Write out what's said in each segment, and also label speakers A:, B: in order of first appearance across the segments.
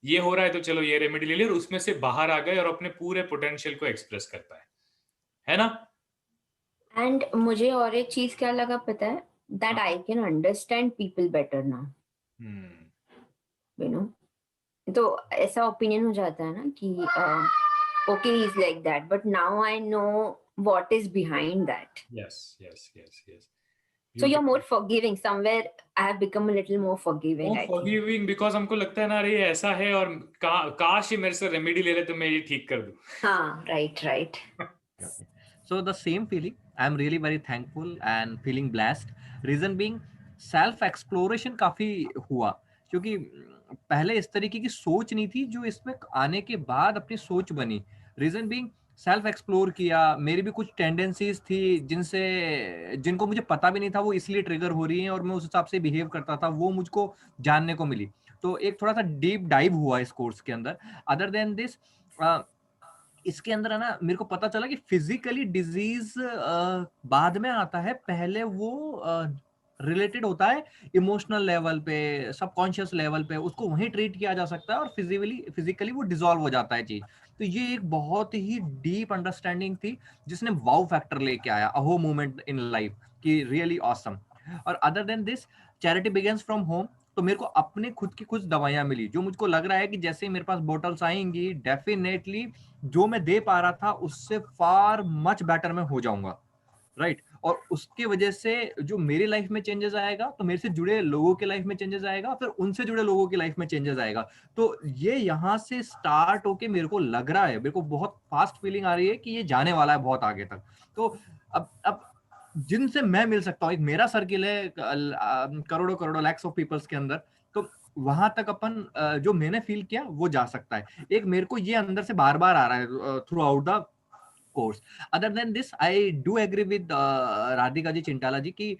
A: ये हो रहा है तो चलो ये रेमेडी ले ली, और उसमें से बाहर आ गए और अपने पूरे पोटेंशियल को एक्सप्रेस कर पाए, है ना?
B: एंड मुझे और एक चीज क्या लगा पता है, दैट
A: हाँ।
B: I can understand people better now,
A: hmm.
B: You know. तो ऐसा ओपिनियन हो जाता है ना कि okay he is like that, but now I know what is behind that.
A: Yes, yes, yes, yes.
B: So you're more
A: beautiful.
B: forgiving. Somewhere I have become a little more
A: वो
B: forgiving, I think.
A: Forgiving, because हमको लगता है ना, अरे ये ऐसा है, और काश ये मेरे से रेमेडी ले ले तो मैं ये ठीक कर दूं।
B: हाँ, right, right.
C: Okay. So the same feeling, I'm really very thankful and feeling blessed. Reason being, self exploration काफी हुआ, क्योंकि पहले इस तरीके की सोच नहीं थी जो इसमें आने के बाद अपनी सोच बनी. रीजन बीइंग, सेल्फ एक्सप्लोर किया, मेरी भी कुछ टेंडेंसीज थी जिनको मुझे पता भी नहीं था वो इसलिए ट्रिगर हो रही हैं और मैं उस हिसाब से बिहेव करता था, वो मुझको जानने को मिली. तो एक थोड़ा सा डीप डाइव हुआ इस कोर्स के अंदर. अदर देन दिस, इसके अंदर है ना, मेरे को पता चला कि फिजिकली डिजीज बाद में आता है, पहले वो रिलेटेड होता है इमोशनल लेवल पे, सबकॉन्शियस लेवल पे, उसको वहीं ट्रीट किया जा सकता है और फिजिकली वो डिसॉल्व हो जाता है चीज. तो ये एक बहुत ही डीप अंडरस्टैंडिंग थी जिसने वाउ फैक्टर लेके आया, अहो मोमेंट इन लाइफ की, रियली ऑसम. और other than this, charity begins from home. तो मेरे को अपने खुद की कुछ दवाइयां मिली जो मुझको लग रहा है कि जैसे ही मेरे पास बोटल्स आएंगी, डेफिनेटली जो मैं दे पा रहा था उससे फार मच बेटर मैं हो जाऊंगा, राइट. और उसकी वजह से जो मेरी लाइफ में चेंजेस आएगा, तो मेरे से जुड़े लोगों के लाइफ में चेंजेस आएगा, फिर उनसे जुड़े लोगों की लाइफ में चेंजेस आएगा. तो ये यहाँ से स्टार्ट होके मेरे को लग रहा है, मेरे को बहुत फास्ट फीलिंग आ रही है कि ये जाने वाला है बहुत आगे तक. तो अब जिनसे मैं मिल सकता हूँ, एक मेरा सर्किल है करोड़ों करोड़ों लैक्स ऑफ पीपल्स के अंदर, तो वहां तक अपन जो मैंने फील किया वो जा सकता है. एक मेरे को ये अंदर से बार बार आ रहा है throughout the course. Other than this, I do agree with Radhika ji, Chintala ji की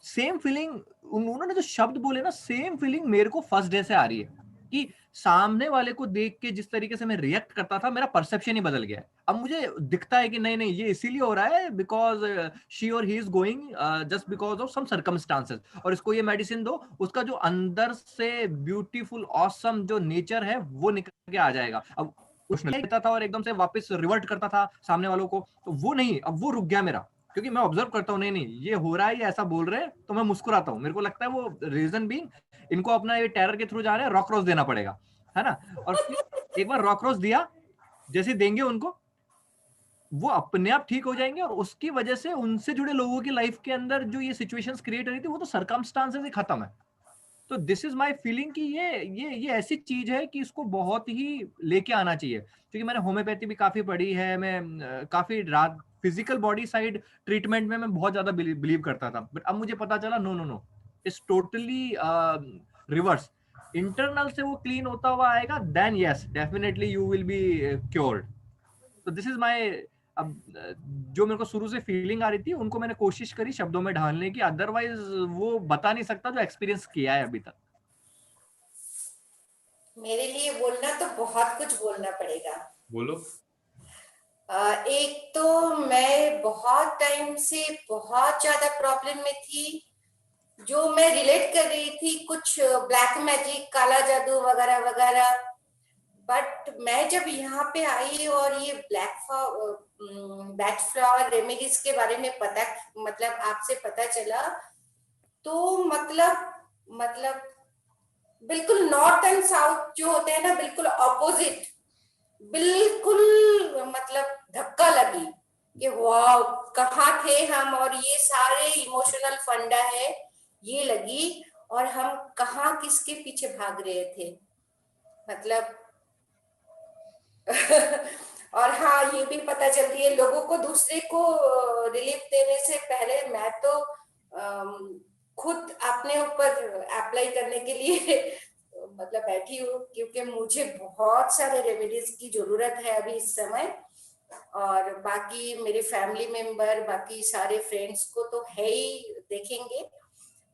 C: सेम फीलिंग, उन्होंने जो शब्द बोले ना, सेम फीलिंग मेरे को फर्स्ट डे से आ रही है कि सामने वाले को देख के जिस तरीके से मैं रिएक्ट करता था, मेरा परसेप्शन ही बदल गया है. अब मुझे दिखता है कि नहीं नहीं, ये इसीलिए हो रहा है बिकॉज शी और he is going just because of some circumstances, और इसको ये मेडिसिन दो, उसका जो अंदर से ब्यूटीफुल ऑसम जो नेचर है वो निकल के आ जाएगा. अब कुछ नहीं था और एकदम से वापस रिवर्ट करता था सामने वालों को, तो वो नहीं, अब वो रुक गया मेरा, क्योंकि मैं ऑब्जर्व करता हूँ, नहीं नहीं ये हो रहा है, ये ऐसा बोल रहे हैं, तो मैं मुस्कुराता हूँ. मेरे को लगता है वो रीजन भी, इनको अपना ये टेरर के थ्रू जा रहे हैं, रॉक क्रॉस देना पड़ेगा, है ना. और फिर एक बार रॉक क्रॉस दिया, जैसे देंगे उनको, वो अपने आप ठीक हो जाएंगे, और उसकी वजह से उनसे जुड़े लोगों की लाइफ के अंदर जो ये सिचुएशंस क्रिएट हो रही थी वो तो सर्कमस्टांसेस ही खत्म है. तो दिस इज माय फीलिंग कि ये ऐसी चीज है कि इसको बहुत ही लेके आना चाहिए, क्योंकि मैंने होम्योपैथी भी काफी पढ़ी है, मैं काफी रात फिजिकल बॉडी साइड ट्रीटमेंट में मैं बहुत ज्यादा बिलीव करता था, बट अब मुझे पता चला no no no, it's totally reverse. Internal से वो क्लीन होता हुआ आएगा, then yes definitely you will be cured. तो दिस इज माय, अब जो मेरे को शुरू से फीलिंग आ रही थी उनको मैंने कोशिश करी शब्दों में ढालने की, अदरवाइज वो बता नहीं सकता जो एक्सपीरियंस किया है अभी तक.
D: मेरे लिए बोलना तो बहुत कुछ बोलना पड़ेगा.
A: बोलो।
D: एक तो मैं बहुत टाइम से बहुत ज्यादा प्रॉब्लम में थी, जो मैं रिलेट कर रही थी कुछ ब्लैक मैजिक, काला जादू वगैरह वगैरह. बट मैं जब यहाँ पे आई और ये बैच फ्लावर रेमेडीज के बारे में पता, मतलब आपसे पता चला, तो मतलब बिल्कुल नॉर्थ एंड साउथ जो होते हैं ना, बिल्कुल ऑपोजिट, बिल्कुल मतलब धक्का लगी कि वाह कहाँ थे हम, और ये सारे इमोशनल फंडा है ये लगी, और हम कहाँ किसके पीछे भाग रहे थे, मतलब और हाँ ये भी पता चलती है लोगों को, दूसरे को रिलीफ देने से पहले मैं तो खुद अपने ऊपर अप्लाई करने के लिए मतलब बैठी हूँ, क्योंकि मुझे बहुत सारे रेमेडीज की जरूरत है अभी इस समय, और बाकी मेरे फैमिली मेंबर, बाकी सारे फ्रेंड्स को तो है ही देखेंगे.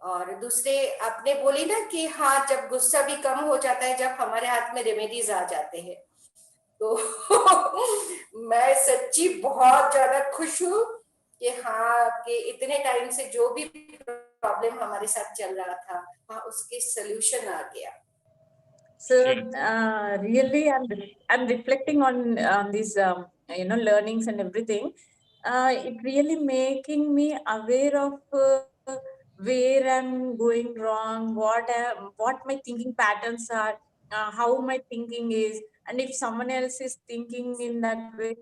D: और दूसरे आपने बोली ना कि हाँ जब गुस्सा भी कम हो जाता है जब हमारे हाथ में रेमेडीज आ जाते हैं, तो मैं सच्ची बहुत ज्यादा खुश हूँ कि हाँ कि इतने टाइम से जो भी प्रॉब्लम हमारे साथ चल रहा था, हाँ उसके सल्यूशन आ गया.
E: So
A: Yes.
E: really, I'm reflecting on these learnings and everything. It really making me aware of where I'm going wrong, what my thinking patterns are, how my thinking is, and if someone else is thinking in that way,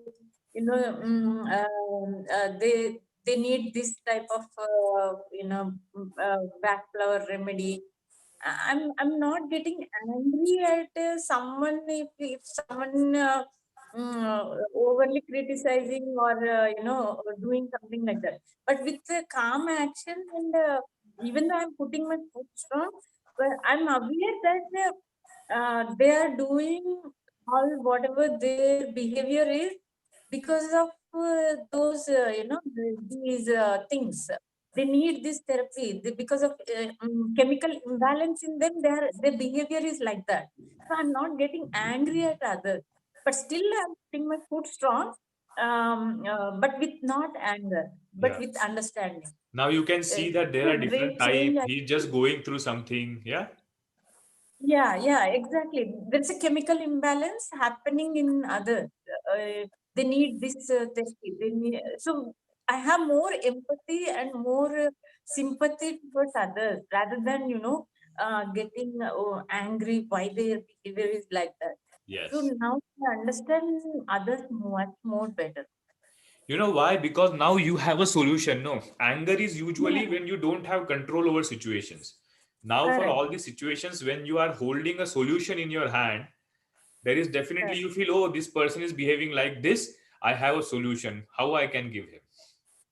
E: they need this type of back flower remedy. I'm not getting angry at someone if someone overly criticizing or or doing something like that. But with the calm action and even though I'm putting my foot strong, but I'm aware that they are doing all whatever their behavior is because of those these things. They need this therapy because of chemical imbalance in them. Their behavior is like that. So I'm not getting angry at others, but still I'm putting my foot strong, but with not anger, but
A: Yeah.
E: with understanding.
A: Now you can see that there
E: So
A: are different
E: great
A: types.
E: change.
A: He's just going through something. Yeah.
E: Yeah, exactly. There's a chemical imbalance happening in others. They need this therapy. So I have more empathy and more sympathy towards others rather than, getting angry why their behavior is like that. So
A: Yes.
E: now I understand others much more better.
A: You know why? Because now you have a solution. No, anger is
E: Yeah,
A: usually when you don't have control over situations. Now, for
E: correct,
A: all the situations, when you are holding a solution in your hand, there is definitely
E: correct.
A: you feel, oh, this person is behaving like this. I have a solution. How I can give him?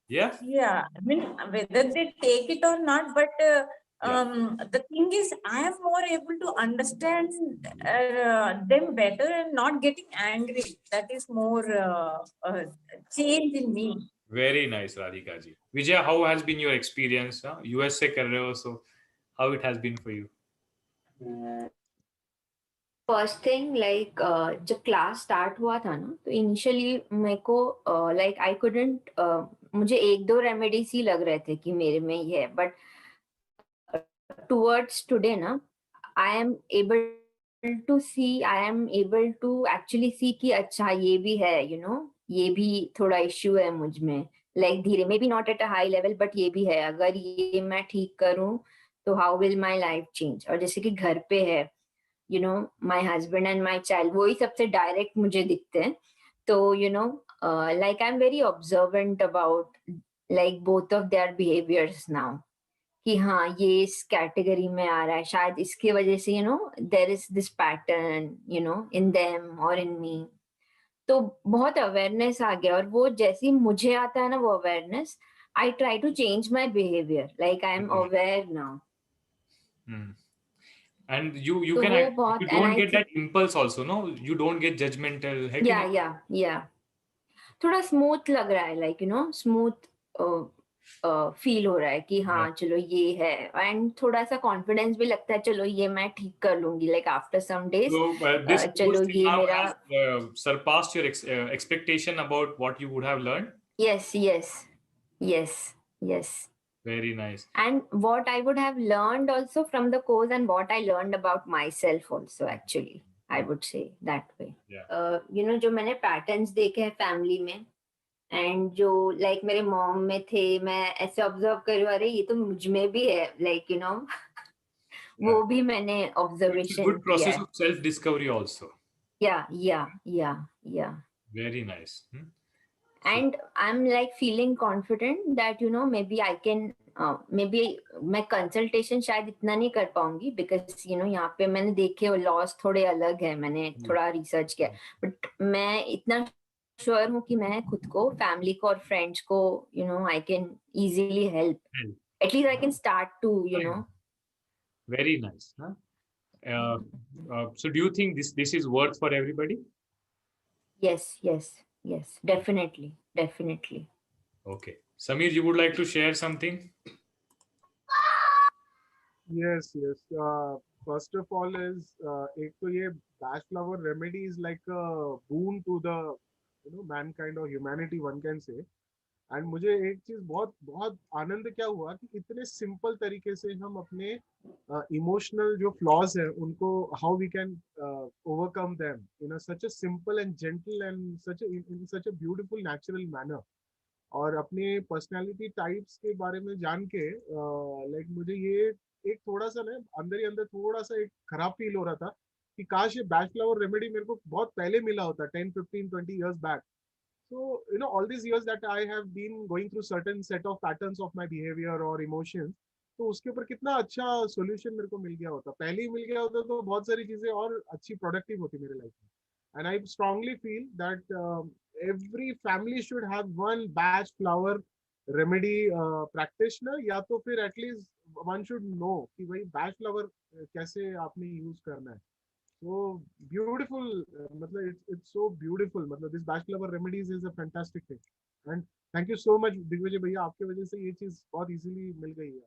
A: Yeah.
E: Yeah, I mean, whether they take it or not, but
A: Yeah.
E: the thing is, I am more able to understand them better and not getting angry. That is more change in me.
A: Very nice, Radhika ji. Vijay, how has been your experience? US से कर रहे हो, so how it has been for you?
B: First thing like जब class start हुआ था ना तो initially मेरे को लाइक आई कुडंट मुझे एक दो रेमेडीज ही लग रहे थे कि मेरे में ही है बट टुवर्ड्स टुडे ना I am able to actually see कि अच्छा ये भी है ये भी थोड़ा इश्यू है मुझ में लाइक धीरे may be not at a high level but ये भी है अगर ये मैं ठीक करूं तो how will my life change और जैसे कि घर पे है my husband and my child वो ही सबसे डायरेक्ट मुझे दिखते हैं तो like I'm very observant about like both of their behaviors now कि हाँ ये इस कैटेगरी में आ रहा है शायद इसकी वजह से there is this pattern in them or in me तो बहुत अवेयरनेस आ गया और वो जैसी मुझे आता है ना वो awareness I try to change my behavior like I am aware now
A: Hmm. And you
B: तो
A: can
B: वो
A: act,
B: बहुत
A: you
B: and
A: don't
B: I
A: get that impulse also, no? You don't get judgmental. है कि नहीं?
B: या थोड़ा स्मूथ लग रहा है लाइक स्मूथ फील हो रहा है कि हाँ
A: Yeah.
B: चलो ये है एंड थोड़ा सा कॉन्फिडेंस भी लगता है चलो ये मैं ठीक कर लूंगी like after some days
A: So this
B: चलो
A: thing
B: ये
A: now
B: मेरा
A: has surpassed your expectation about what you would have learned.
B: Yes yes yes yes
A: Very nice.
B: and what I would have learned also from the course and what I learned about myself also actually I would say that way
A: Yeah.
B: जो मैंने patterns देखे हैं family में and जो like मेरे mom में थे मैं ऐसे ऑब्जर्व कर अरे ये तो मुझ में भी है लाइक वो भी मैंने
A: So it's a
B: observation
A: good
B: किया
A: process
B: है
A: of self discovery also.
B: या
A: Very nice.
B: and I'm like feeling confident that maybe I can maybe मैं कंसल्टेशन शायद इतना नहीं कर पाऊंगी बिकॉज यहाँ पे मैंने देखे लॉस थोड़े अलग है मैंने थोड़ा रिसर्च किया बट मैं इतना श्योर हूँ कि मैं खुद को फैमिली को और फ्रेंड्स को I can easily help at least I can start to
A: Very nice. So do you think this is worth for everybody?
B: yes definitely
A: Okay. Samir, you would like to share something?
F: Yes. First of all is एक तो ये dash flower remedy is like a boon to the mankind or humanity one can say and मुझे एक चीज बहुत बहुत आनंद क्या हुआ कि इतने सिंपल तरीके से हम अपने इमोशनल जो फ्लॉज है उनको how we can overcome them in such a simple and gentle and such in such a beautiful natural manner. और अपने पर्सनालिटी टाइप्स के बारे में जान के लाइक मुझे ये एक थोड़ा सा ना अंदर ही अंदर थोड़ा सा एक खराब फील हो रहा था कि काश ये बैच फ्लावर रेमेडी मेरे को बहुत पहले मिला होता 10, 15, 20 years back. So, all these years that I have been going through certain set of patterns of my behavior or emotions, तो उसके ऊपर कितना अच्छा सॉल्यूशन मेरे को मिल गया होता, पहले ही मिल गया होता तो बहुत सारी चीजें और अच्छी प्रोडक्टिव होती मेरे लाइफ में। And I strongly feel that every family should have one batch flower remedy practitioner, या तो फिर at least one should know कि भाई batch flower कैसे आपने यूज करना है। So beautiful, मतलब it's so beautiful, मतलब this batch flower remedies is a fantastic thing and thank you so much Digvijay भैया, आपके वजह से ये चीज बहुत इजीली मिल गई है।